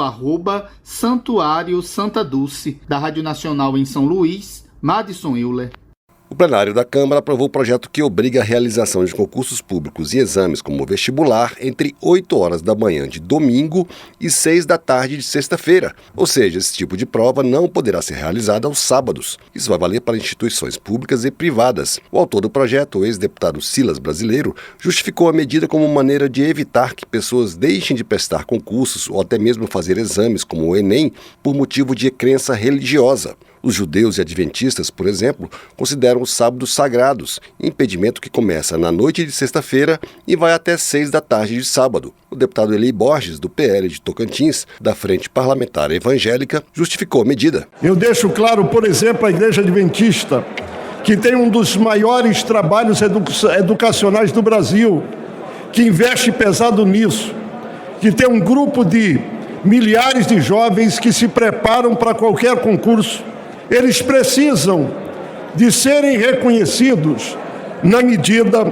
@Santuário Santa Dulce. Da Rádio Nacional em São Luís, Madison Euler. O plenário da Câmara aprovou o projeto que obriga a realização de concursos públicos e exames como vestibular entre 8 horas da manhã de domingo e 6 da tarde de sexta-feira. Ou seja, esse tipo de prova não poderá ser realizada aos sábados. Isso vai valer para instituições públicas e privadas. O autor do projeto, o ex-deputado Silas Brasileiro, justificou a medida como maneira de evitar que pessoas deixem de prestar concursos ou até mesmo fazer exames como o Enem por motivo de crença religiosa. Os judeus e adventistas, por exemplo, consideram os sábados sagrados, impedimento que começa na noite de sexta-feira e vai até 6 da tarde de sábado. O deputado Eli Borges, do PL de Tocantins, da Frente Parlamentar Evangélica, justificou a medida. Eu deixo claro, por exemplo, a Igreja Adventista, que tem um dos maiores trabalhos educacionais do Brasil, que investe pesado nisso, que tem um grupo de milhares de jovens que se preparam para qualquer concurso. Eles precisam de serem reconhecidos na medida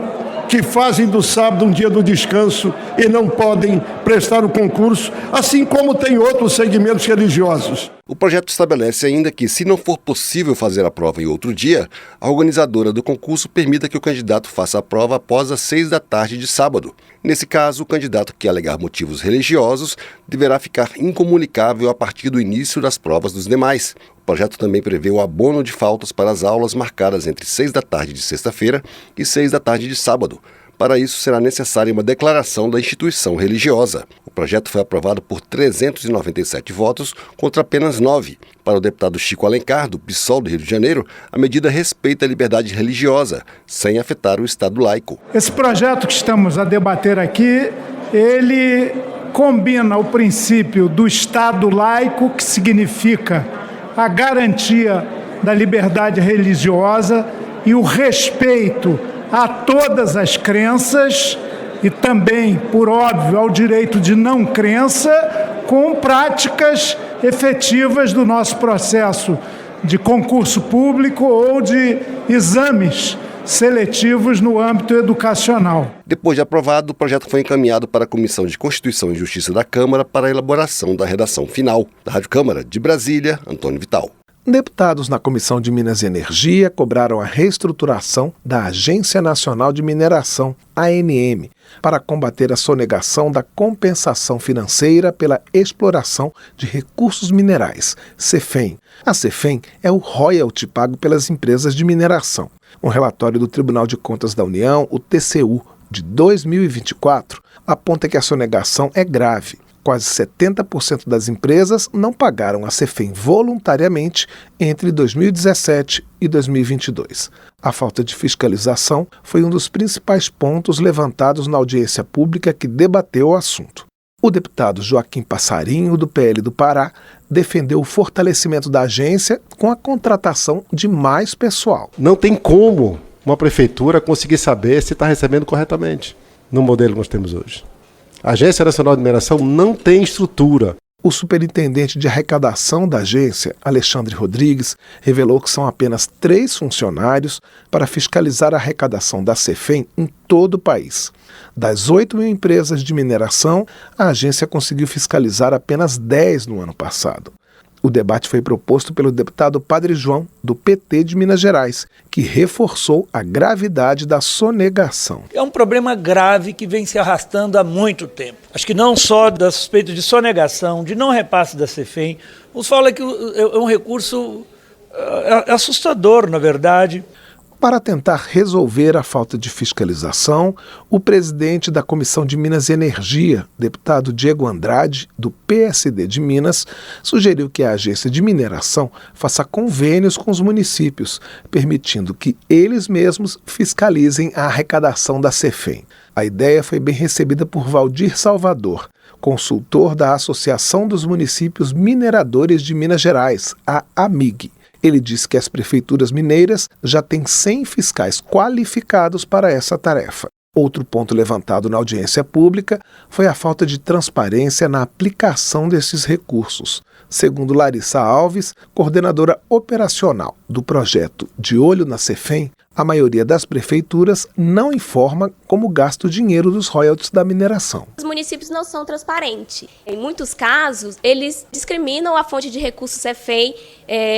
que fazem do sábado um dia do descanso e não podem prestar o concurso, assim como tem outros segmentos religiosos. O projeto estabelece ainda que, se não for possível fazer a prova em outro dia, a organizadora do concurso permita que o candidato faça a prova após as 6 da tarde de sábado. Nesse caso, o candidato que alegar motivos religiosos deverá ficar incomunicável a partir do início das provas dos demais. O projeto também prevê o abono de faltas para as aulas marcadas entre 6 da tarde de sexta-feira e 6 da tarde de sábado. Para isso, será necessária uma declaração da instituição religiosa. O projeto foi aprovado por 397 votos contra apenas 9. Para o deputado Chico Alencar, do PSOL do Rio de Janeiro, a medida respeita a liberdade religiosa, sem afetar o Estado laico. Esse projeto que estamos a debater aqui, ele combina o princípio do Estado laico, que significa a garantia da liberdade religiosa e o respeito a todas as crenças e também, por óbvio, ao direito de não crença, com práticas efetivas do nosso processo de concurso público ou de exames seletivos no âmbito educacional. Depois de aprovado, o projeto foi encaminhado para a Comissão de Constituição e Justiça da Câmara para a elaboração da redação final. Da Rádio Câmara de Brasília, Antônio Vital. Deputados na Comissão de Minas e Energia cobraram a reestruturação da Agência Nacional de Mineração, ANM, para combater a sonegação da compensação financeira pela exploração de recursos minerais, CEFEM. A CEFEM é o royalty pago pelas empresas de mineração. Um relatório do Tribunal de Contas da União, o TCU, de 2024, aponta que a sonegação é grave. Quase 70% das empresas não pagaram a CEFEM voluntariamente entre 2017 e 2022. A falta de fiscalização foi um dos principais pontos levantados na audiência pública que debateu o assunto. O deputado Joaquim Passarinho, do PL do Pará, defendeu o fortalecimento da agência com a contratação de mais pessoal. Não tem como uma prefeitura conseguir saber se está recebendo corretamente no modelo que nós temos hoje. A Agência Nacional de Mineração não tem estrutura. O superintendente de arrecadação da agência, Alexandre Rodrigues, revelou que são apenas 3 funcionários para fiscalizar a arrecadação da CEFEM em todo o país. Das 8 mil empresas de mineração, a agência conseguiu fiscalizar apenas 10 no ano passado. O debate foi proposto pelo deputado Padre João, do PT de Minas Gerais, que reforçou a gravidade da sonegação. É um problema grave que vem se arrastando há muito tempo. Acho que não só da suspeita de sonegação, de não repasse da CEFEM, nos fala que é um recurso assustador, na verdade. Para tentar resolver a falta de fiscalização, o presidente da Comissão de Minas e Energia, deputado Diego Andrade, do PSD de Minas, sugeriu que a Agência de Mineração faça convênios com os municípios, permitindo que eles mesmos fiscalizem a arrecadação da Cefem. A ideia foi bem recebida por Valdir Salvador, consultor da Associação dos Municípios Mineradores de Minas Gerais, a AMIG. Ele disse que as prefeituras mineiras já têm 100 fiscais qualificados para essa tarefa. Outro ponto levantado na audiência pública foi a falta de transparência na aplicação desses recursos. Segundo Larissa Alves, coordenadora operacional do projeto De Olho na Cefem, a maioria das prefeituras não informa como gasta o dinheiro dos royalties da mineração. Os municípios não são transparentes. Em muitos casos, eles discriminam a fonte de recursos Cefem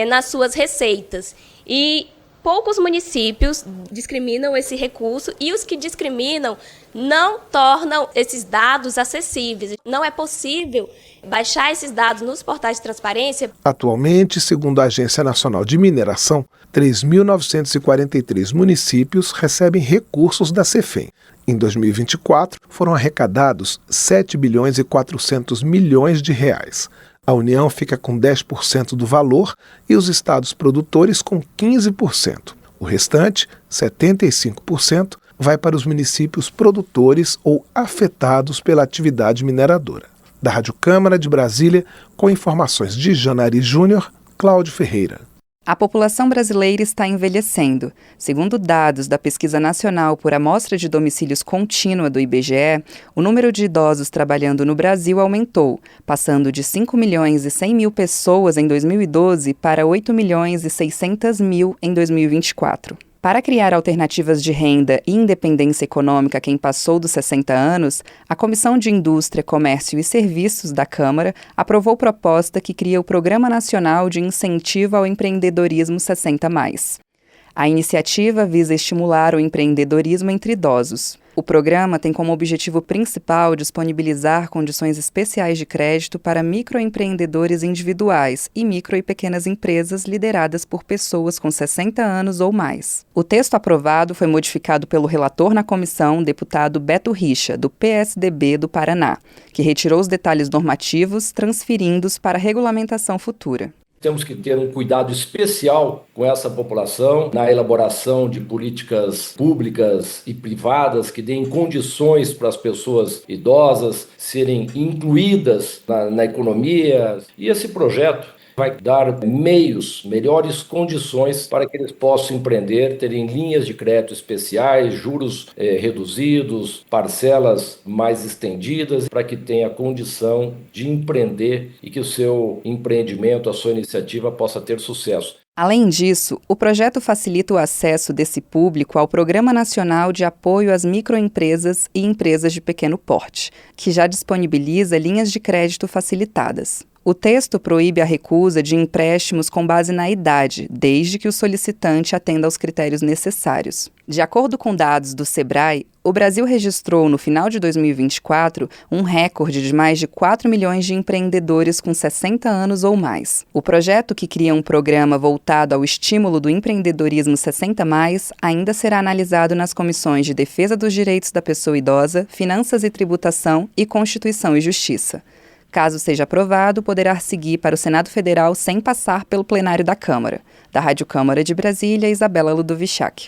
nas suas receitas. E poucos municípios discriminam esse recurso e os que discriminam não tornam esses dados acessíveis. Não é possível baixar esses dados nos portais de transparência. Atualmente, segundo a Agência Nacional de Mineração, 3.943 municípios recebem recursos da Cefem. Em 2024, foram arrecadados 7 bilhões e 400 milhões de reais. A União fica com 10% do valor e os estados produtores com 15%. O restante, 75%, vai para os municípios produtores ou afetados pela atividade mineradora. Da Rádio Câmara de Brasília, com informações de Janari Júnior, Cláudio Ferreira. A população brasileira está envelhecendo. Segundo dados da Pesquisa Nacional por Amostra de Domicílios Contínua do IBGE, o número de idosos trabalhando no Brasil aumentou, passando de 5 milhões e 100 mil pessoas em 2012 para 8 milhões e 600 mil em 2024. Para criar alternativas de renda e independência econômica a quem passou dos 60 anos, a Comissão de Indústria, Comércio e Serviços da Câmara aprovou proposta que cria o Programa Nacional de Incentivo ao Empreendedorismo 60+. A iniciativa visa estimular o empreendedorismo entre idosos. O programa tem como objetivo principal disponibilizar condições especiais de crédito para microempreendedores individuais e micro e pequenas empresas lideradas por pessoas com 60 anos ou mais. O texto aprovado foi modificado pelo relator na comissão, deputado Beto Richa, do PSDB do Paraná, que retirou os detalhes normativos, transferindo-os para regulamentação futura. Temos que ter um cuidado especial com essa população na elaboração de políticas públicas e privadas que deem condições para as pessoas idosas serem incluídas na economia. E esse projeto vai dar meios, melhores condições para que eles possam empreender, terem linhas de crédito especiais, juros reduzidos, parcelas mais estendidas, para que tenha condição de empreender e que o seu empreendimento, a sua iniciativa possa ter sucesso. Além disso, o projeto facilita o acesso desse público ao Programa Nacional de Apoio às Microempresas e Empresas de Pequeno Porte, que já disponibiliza linhas de crédito facilitadas. O texto proíbe a recusa de empréstimos com base na idade, desde que o solicitante atenda aos critérios necessários. De acordo com dados do Sebrae, o Brasil registrou, no final de 2024, um recorde de mais de 4 milhões de empreendedores com 60 anos ou mais. O projeto, que cria um programa voltado ao estímulo do empreendedorismo 60+, ainda será analisado nas comissões de Defesa dos Direitos da Pessoa Idosa, Finanças e Tributação e Constituição e Justiça. Caso seja aprovado, poderá seguir para o Senado Federal sem passar pelo plenário da Câmara. Da Rádio Câmara de Brasília, Isabela Ludovichak.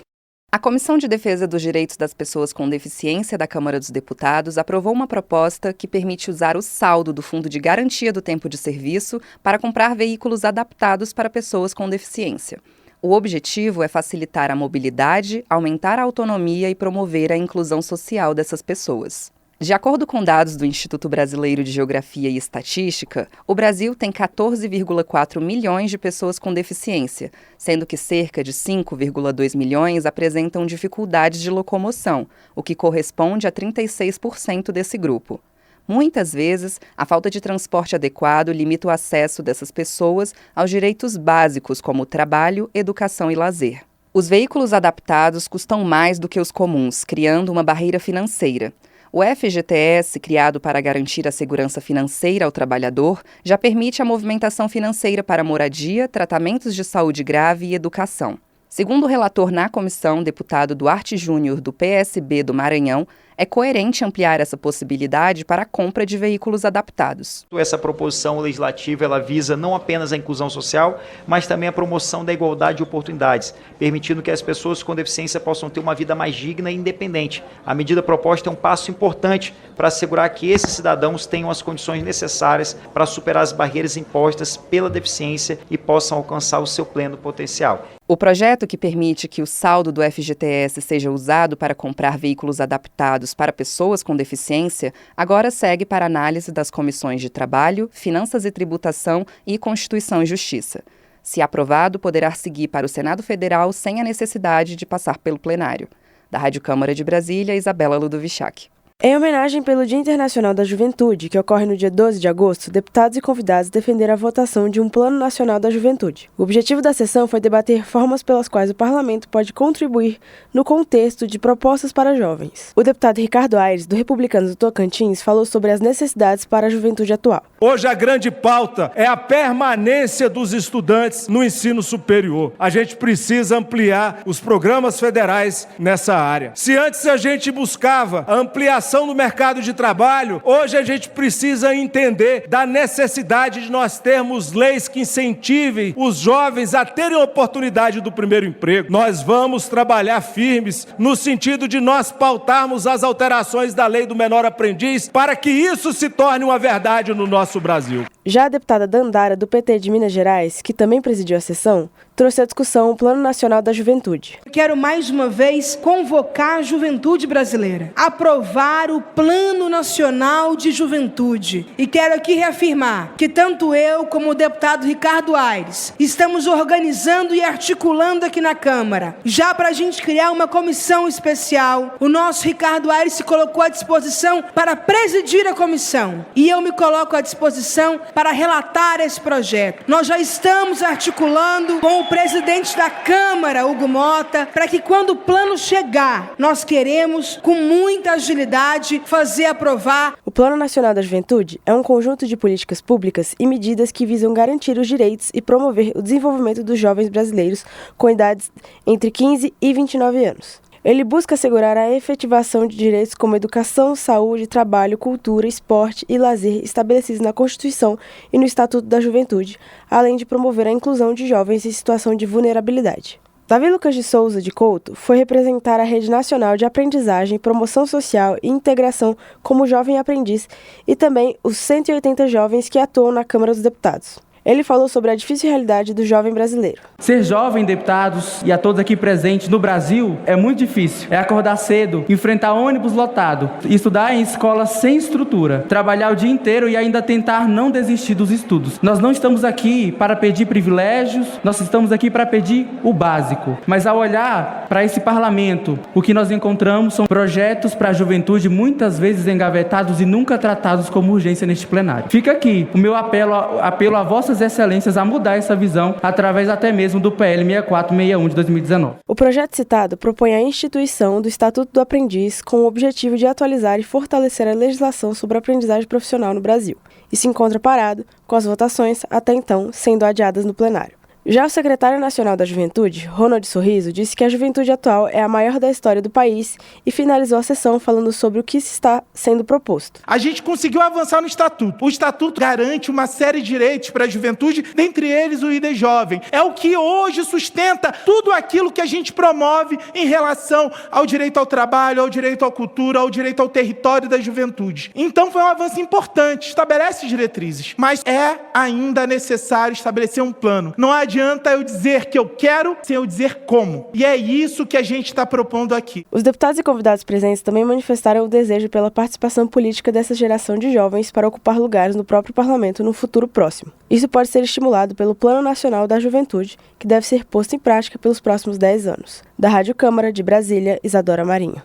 A Comissão de Defesa dos Direitos das Pessoas com Deficiência da Câmara dos Deputados aprovou uma proposta que permite usar o saldo do Fundo de Garantia do Tempo de Serviço para comprar veículos adaptados para pessoas com deficiência. O objetivo é facilitar a mobilidade, aumentar a autonomia e promover a inclusão social dessas pessoas. De acordo com dados do Instituto Brasileiro de Geografia e Estatística, o Brasil tem 14,4 milhões de pessoas com deficiência, sendo que cerca de 5,2 milhões apresentam dificuldades de locomoção, o que corresponde a 36% desse grupo. Muitas vezes, a falta de transporte adequado limita o acesso dessas pessoas aos direitos básicos como trabalho, educação e lazer. Os veículos adaptados custam mais do que os comuns, criando uma barreira financeira. O FGTS, criado para garantir a segurança financeira ao trabalhador, já permite a movimentação financeira para moradia, tratamentos de saúde grave e educação. Segundo o relator na comissão, deputado Duarte Júnior, do PSB do Maranhão, é coerente ampliar essa possibilidade para a compra de veículos adaptados. Essa proposição legislativa ela visa não apenas a inclusão social, mas também a promoção da igualdade de oportunidades, permitindo que as pessoas com deficiência possam ter uma vida mais digna e independente. A medida proposta é um passo importante para assegurar que esses cidadãos tenham as condições necessárias para superar as barreiras impostas pela deficiência e possam alcançar o seu pleno potencial. O projeto, que permite que o saldo do FGTS seja usado para comprar veículos adaptados para pessoas com deficiência, agora segue para análise das comissões de Trabalho, Finanças e Tributação e Constituição e Justiça. Se aprovado, poderá seguir para o Senado Federal sem a necessidade de passar pelo plenário. Da Rádio Câmara de Brasília, Isabela Ludovichac. Em homenagem pelo Dia Internacional da Juventude, que ocorre no dia 12 de agosto, deputados e convidados defenderam a votação de um Plano Nacional da Juventude. O objetivo da sessão foi debater formas pelas quais o parlamento pode contribuir no contexto de propostas para jovens. O deputado Ricardo Aires, do Republicanos do Tocantins, falou sobre as necessidades para a juventude atual. Hoje a grande pauta é a permanência dos estudantes no ensino superior. A gente precisa ampliar os programas federais nessa área. Se antes a gente buscava a ampliação no mercado de trabalho, hoje a gente precisa entender da necessidade de nós termos leis que incentivem os jovens a terem a oportunidade do primeiro emprego. Nós vamos trabalhar firmes no sentido de nós pautarmos as alterações da lei do menor aprendiz para que isso se torne uma verdade no nosso Brasil. Já a deputada Dandara, do PT de Minas Gerais, que também presidiu a sessão, trouxe à discussão o Plano Nacional da Juventude. Quero mais uma vez convocar a juventude brasileira, aprovar o Plano Nacional de Juventude. E quero aqui reafirmar que tanto eu como o deputado Ricardo Aires estamos organizando e articulando aqui na Câmara, já para a gente criar uma comissão especial. O nosso Ricardo Aires se colocou à disposição para presidir a comissão e eu me coloco à disposição para relatar esse projeto. Nós já estamos articulando com o presidente da Câmara, Hugo Mota, para que quando o plano chegar, nós queremos, com muita agilidade, fazer aprovar. O Plano Nacional da Juventude é um conjunto de políticas públicas e medidas que visam garantir os direitos e promover o desenvolvimento dos jovens brasileiros com idades entre 15 e 29 anos. Ele busca assegurar a efetivação de direitos como educação, saúde, trabalho, cultura, esporte e lazer estabelecidos na Constituição e no Estatuto da Juventude, além de promover a inclusão de jovens em situação de vulnerabilidade. Davi Lucas de Souza de Couto foi representar a Rede Nacional de Aprendizagem, Promoção Social e Integração como jovem aprendiz e também os 180 jovens que atuam na Câmara dos Deputados. Ele falou sobre a difícil realidade do jovem brasileiro. Ser jovem, deputados, e a todos aqui presentes no Brasil, é muito difícil. É acordar cedo, enfrentar ônibus lotado, estudar em escolas sem estrutura, trabalhar o dia inteiro e ainda tentar não desistir dos estudos. Nós não estamos aqui para pedir privilégios, nós estamos aqui para pedir o básico. Mas ao olhar para esse parlamento, o que nós encontramos são projetos para a juventude muitas vezes engavetados e nunca tratados como urgência neste plenário. Fica aqui o meu apelo a vossas excelências a mudar essa visão através até mesmo do PL 6461 de 2019. O projeto citado propõe a instituição do Estatuto do Aprendiz com o objetivo de atualizar e fortalecer a legislação sobre a aprendizagem profissional no Brasil e se encontra parado com as votações, até então, sendo adiadas no plenário. Já o secretário nacional da Juventude, Ronald Sorriso, disse que a juventude atual é a maior da história do país e finalizou a sessão falando sobre o que está sendo proposto. A gente conseguiu avançar no Estatuto. O Estatuto garante uma série de direitos para a juventude, dentre eles o ID Jovem. É o que hoje sustenta tudo aquilo que a gente promove em relação ao direito ao trabalho, ao direito à cultura, ao direito ao território da juventude. Então foi um avanço importante, estabelece diretrizes, mas é ainda necessário estabelecer um plano. Não adianta eu dizer que eu quero sem eu dizer como. E é isso que a gente está propondo aqui. Os deputados e convidados presentes também manifestaram o desejo pela participação política dessa geração de jovens para ocupar lugares no próprio parlamento no futuro próximo. Isso pode ser estimulado pelo Plano Nacional da Juventude, que deve ser posto em prática pelos próximos 10 anos. Da Rádio Câmara de Brasília, Isadora Marinho.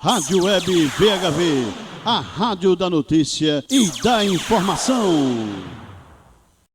Rádio Web VHV, a rádio da notícia e da informação.